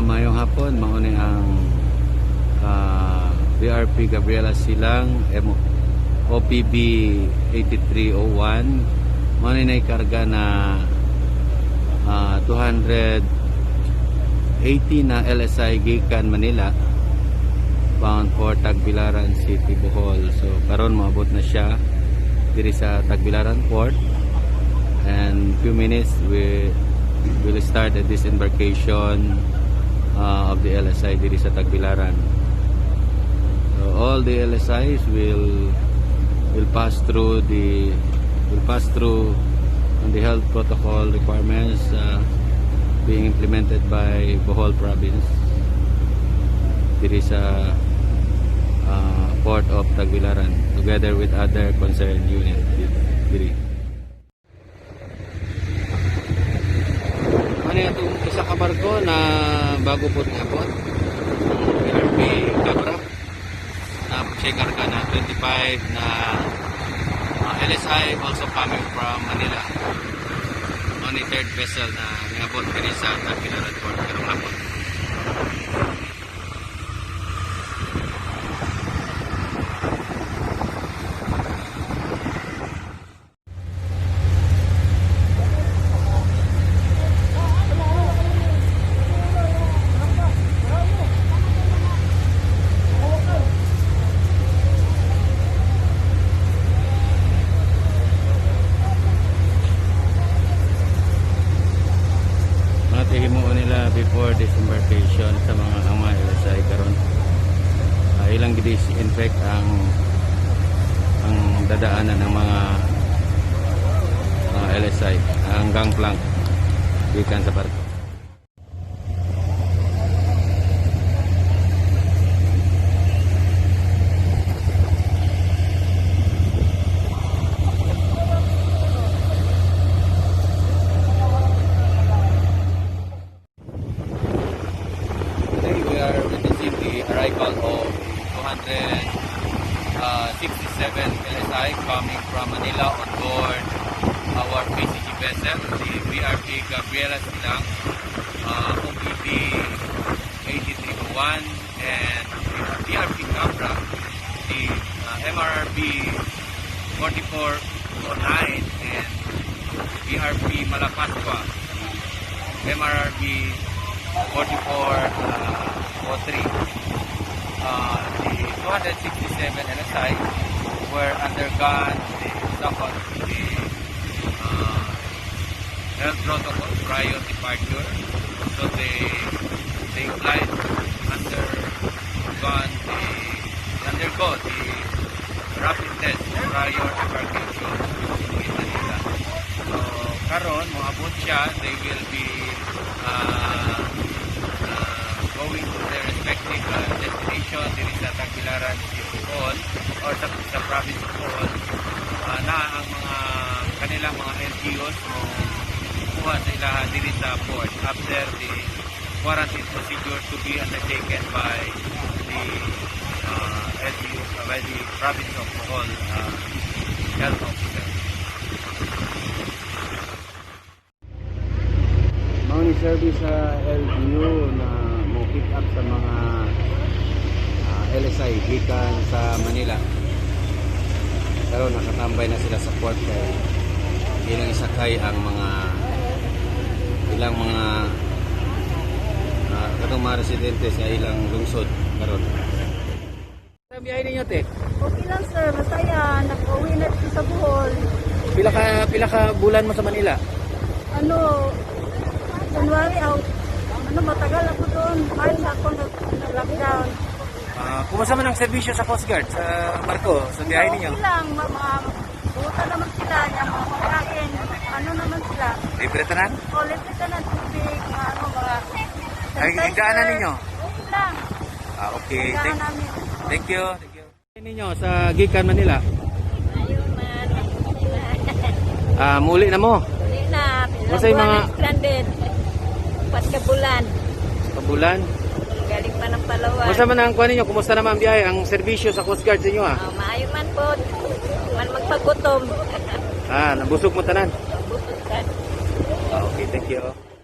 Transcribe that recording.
Mayong hapon, mauni ang BRP Gabriela Silang OPB 8301. Mauni na ikarga na 280 na LSI gikan Manila bound for Tagbilaran City, Bohol. So karon maabot na siya diri sa Tagbilaran Port, and few minutes we will start the disembarkation of the LSI diri sa Tagbilaran. So all the LSIs will pass through on the health protocol requirements being implemented by Bohol Province diri sa Port of Tagbilaran together with other concerned units diri. Ano itong isa ka barko na bago po niabot ang BRP Cabra na siya karga na 25 na LSI also coming from Manila. Only third vessel na niabot diri sa Tagbilaran Port karong hapon. Himuon nila before disembarkation sa mga LSI karon. Ilang disinfect ang dadaanan ng mga LSI, ang gangplank gikan sa barko. Arrival of 267 LSI coming from Manila on board our PCG vessel, the BRP Gabriela Silang OPB 8301, and BRP Cabra, the MRRB 4409, and BRP Malapascua, MRRB 4403. The 267 LSI were undergone the health protocol prior departure. So they applied undergo the rapid test prior departure in Manila. So karon moabot siya, they will be going to their respective destination diri sa Tagbilaran City Hall or sa province of Bohol. Na ang mga kanilang mga LGUs kuha sa ilaha diri sa port after the quarantine procedure to be undertaken by the LGU, by the province of Bohol health officer. Mga service sa LGU na pick up sa mga LSI gikan sa Manila. Pero nakatambay na sila sa port kaya ilang isakay ang ilang mga katong mga residente sa ilang lungsod karon. Sa biyahe ninyo, te? Okay lang, sir, masaya. Nakauwi na dito sa Bohol. Pila ka bulan mo sa Manila? January out. Matagal ako doon. Ayos ako nag-lockdown. Kumusta man ang serbisyo sa Coast Guard sa barko, sa biyahe ninyo? Okay lang. Buta naman sila. Mga pagkain. Ano naman sila? Libre tanan? Libre tanan. Tubig. Ang daanan ninyo? Okay lang. Okay. Saan namin? Thank you. Thank you. Ninyo sa Gikan Manila. Ayun man. Muli na mo. Uli na. Masay mga- Stranded. Pas ka bulan. Pabulan. Galing pa ng Palawan. Kumusta man ang kuha ninyo? Kumusta naman ang biyahe? Ang serbisyo sa Coast Guard sa inyo Maayo man po. Man magpagutom. Nabusog mo tanan. Busog ka. Okay, thank you.